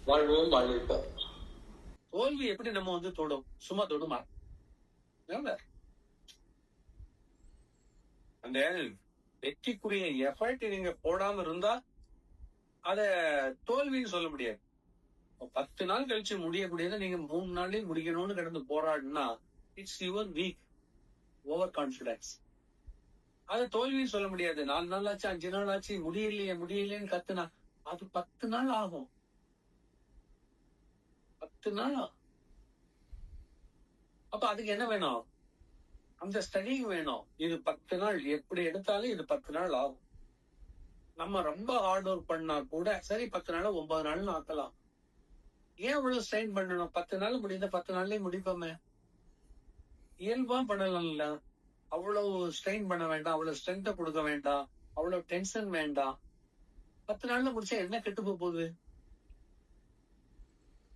வாழ்வோம் வாழ்விப்போம். தோல்வி எப்படி நம்ம தொடும்? சும்மா தொடுமா? அந்த வெற்றிக்குரிய எஃபர்ட் நீங்க போடாம இருந்தா அத தோல்வின்னு சொல்ல முடியாது. 10 நாள் கழிச்சு முடியக்கூடியதை நீங்க 3 நாள்லயே முடிக்கணும்னு கிடந்து போராடுனா it's your weak over confidence. அது தோல்வின்னு சொல்ல முடியாது. 4 நாள் ஆச்சு, 5 நாள் ஆச்சு, முடியலையேன்னு கத்துனா அது 10 நாள் ஆகும். 10 நாள். அப்ப அதுக்கு என்ன வேணும்? அந்த ஸ்டடிங் வேணும். இது 10 நாள் எப்படி எடுத்தாலும் இது 10 நாள் ஆகும். நம்ம ரொம்ப ஹார்ட் ஒர்க் பண்ணா கூட சரி 10 நாள் 9 நாள்னு ஆக்கலாம். ஏன் அவ்வளவு ஸ்ட்ரெயின் பண்ணணும்? 10 நாள் முடிந்த 10 நாள்லயே முடிப்போமே. இயல்பா பண்ணலாம்ல. அவ்வளவு ஸ்ட்ரெயின் பண்ண வேண்டாம், அவ்வளவு ஸ்ட்ரென்த்த கொடுக்க வேண்டாம், அவ்வளவு டென்ஷன் வேண்டாம். 10 நாள்ல முடிச்சா என்ன கெட்டு போகுது?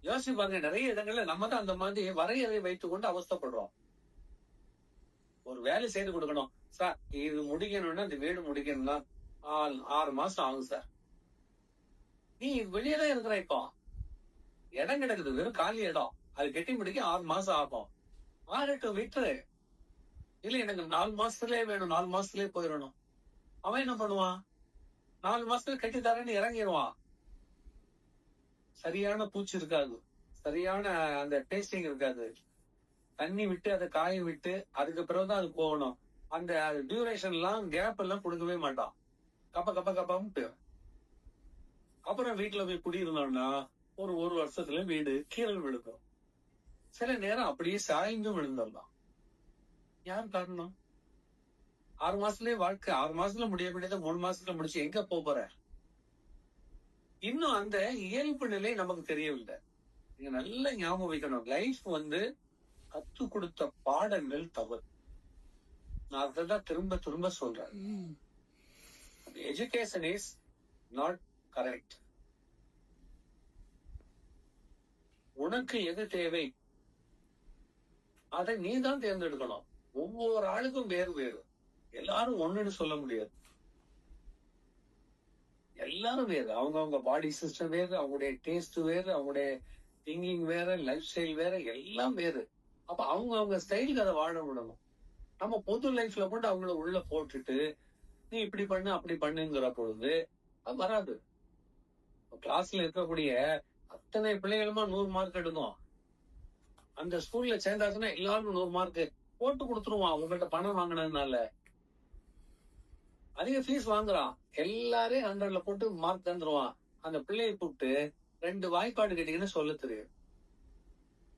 யோசிச்சு பாருங்க. நிறைய இடங்கள்ல நம்ம தான் அந்த மாதிரி வரையறை வைத்துக் கொண்டு அவஸ்தைப்படுறோம். ஒரு வேலை செய்து கொடுக்கணும் சார், இது முடிக்கணும்னா இந்த வீடு முடிக்கணும்னா 6 மாசம் ஆகும் சார். நீ வெளியதான் இருக்கிற, இப்போ இடம் கிடக்குது, வெறும் காலி இடம், அது கெட்டி முடிக்க 6 மாசம் ஆகும். 6 விட்டுரு. இல்ல எனக்கு 4 மாசத்துலயே வேணும், 4 மாசத்துலயே போயிடணும். அவன் என்ன பண்ணுவான்? 4 மாசத்துல கட்டி தரேன்னு இறங்கிடுவான். சரியான பூச்சி இருக்காது, சரியான அந்த டேஸ்டிங் இருக்காது. தண்ணி விட்டு அதை காய விட்டு அதுக்கு பிறகுதான் அது போகணும். அந்த டியூரேஷன் எல்லாம் கேப் எல்லாம் கொடுக்கவே மாட்டான். கப்பம்ட்டு அப்புறம் வீட்டுல போய் குடியிருந்தோம்னா ஒரு வருஷத்துல வீடு கீரல் விழுக்கும். சில நேரம் அப்படியே சாய்ந்தும் விழுந்துடலாம். யார் காரணம்? 6 மாசத்துலயே வாழ்க்கை 6 மாசத்துல முடியக்கூடியதை 3 மாசத்துல முடிச்சு எங்க போற? இன்னும் அந்த இயல்பு நிலை நமக்கு தெரியவில்லை. நீங்க நல்லா ஞாபகம் வைக்கணும். லைஃப் கத்து கொடுத்த பாடங்கள் தவறு. நான் அதான் திரும்ப திரும்ப சொல்றேன். Education is not correct. உனக்கு எது தேவை அதை நீ தான் தேர்ந்தெடுக்கணும். ஒவ்வொரு ஆளுக்கும் வேறு வேறு. எல்லாரும் ஒண்ணுன்னு சொல்ல முடியாது. எல்லாரும் வேறு. அவங்க பாடி சிஸ்டம் வேறு, அவங்களுடைய டேஸ்ட் வேறு, அவங்களுடைய திங்கிங் வேற, லைஃப் ஸ்டைல் வேற, எல்லாம் வேறு. அப்ப அவங்க ஸ்டைலுக்கு அதை வாழ விடணும். நம்ம பொது லைஃப்ல போட்டு அவங்கள உள்ள போட்டுட்டு நீ இப்படி பண்ணு அப்படி பண்ணுங்கிற பொழுது அது வராது. கிளாஸ்ல இருக்கக்கூடிய அத்தனை பிள்ளைகளுமா 100 மார்க் எடுக்கும். அந்த ஸ்கூல்ல சேர்ந்தாச்சுன்னா எல்லாருக்கும் 100 மார்க் போட்டு கொடுத்துருவான். உங்கள்கிட்ட பணம் வாங்கினதுனால அதிக ஃபீஸ் வாங்குறான். எல்லாரையும் 100ல போட்டு மார்க் தந்துருவான். அந்த பிள்ளையை கூப்பிட்டு 2 வாய்ப்பாடு கேட்டீங்கன்னு சொல்ல தெரியும்.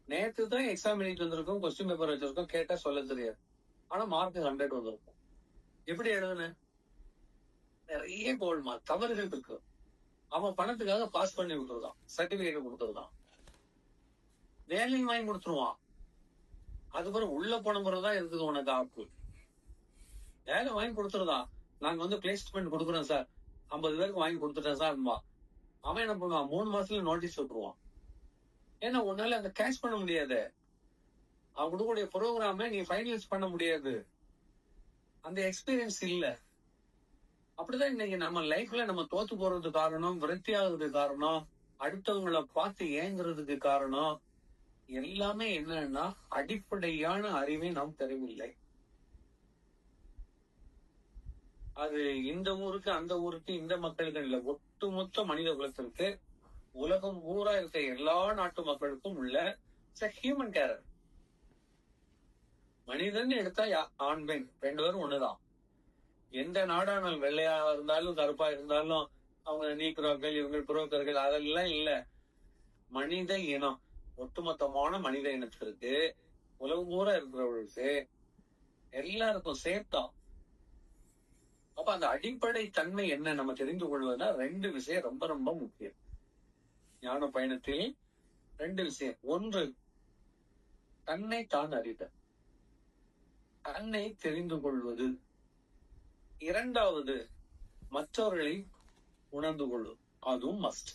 நேற்று தான் எக்ஸாம் எழுதிட்டு வந்திருக்கோம், கொஸ்டின் பேப்பர் வச்சிருக்கோம், கேட்டா சொல்ல தெரியாது. ஆனா மார்க் 100 வந்திருக்கும். எப்படி எழுதுன? நிறைய கோல்மா தவறுகள் இருக்கு. அவன் பணத்துக்காக பாஸ் பண்ணி விட்டுருதான், சர்டிபிகேட் கொடுத்துருதான், வேலையும் வாங்கி கொடுத்துருவான். அதுக்கப்புறம் உள்ள போன பிறகுதான் இருக்குது உனக்கு ஆப்பு. வேலை வாங்கி கொடுத்துருதான். நாங்க பிளேஸ்மெண்ட் கொடுக்குறோம் சார், 50 பேருக்கு வாங்கி கொடுத்துட்டேன் சார். அவன் என்ன பண்ணுவான்? 3 மாசத்துல நோட்டீஸ் விட்டுருவான். ஏன்னா உன்னால அதை கேஷ் பண்ண முடியாது. அவன் கொடுக்கக்கூடிய ப்ரோக்ராம நீ ஃபைனலைஸ் பண்ண முடியாது. அந்த எக்ஸ்பீரியன்ஸ் இல்ல. அப்படிதான் இன்னைக்கு நம்ம லைஃப்ல நம்ம தோத்து போறதுக்கு காரணம், விரக்தி ஆகுறதுக்கு காரணம், அடுத்தவங்களை பார்த்து ஏங்குறதுக்கு காரணம் எல்லாமே என்னன்னா அடிப்படையான அறிவை நாம் தெரியவில்லை. அது இந்த ஊருக்கு அந்த ஊருக்கு இந்த மக்களுக்கு இல்ல, ஒட்டுமொத்த மனித குலத்திற்கு, உலகம் ஊரா இருக்க எல்லா நாட்டு மக்களுக்கும் உள்ள ஹியூமன் கேரக்டர். மனிதன் எடுத்தா ஆண் பெண் 2 பேரும் ஒண்ணுதான். எந்த நாடானால் வெள்ளையா இருந்தாலும் கருப்பா இருந்தாலும் அவங்க நீக்ரோக்கள், இவங்க புரோக்கர்கள், அதெல்லாம் இல்ல. மனித இனம், ஒட்டுமொத்தமான மனித இனத்திற்கு, உலகம் பூரா இருக்கிறவர்களுக்கு எல்லாருக்கும் சேர்த்தான். அப்ப அந்த அடிப்படை தன்மை என்ன நம்ம தெரிந்து கொள்வதுன்னா 2 விஷயம் ரொம்ப ரொம்ப முக்கியம். ஞான பயணத்தில் 2 விஷயம். ஒன்று, தன்னை தான் அறிதல், தன்னை தெரிந்து கொள்வது. 2வது, மற்றவர்களை உணர்ந்து கொள்வது. அதுவும் மஸ்ட்.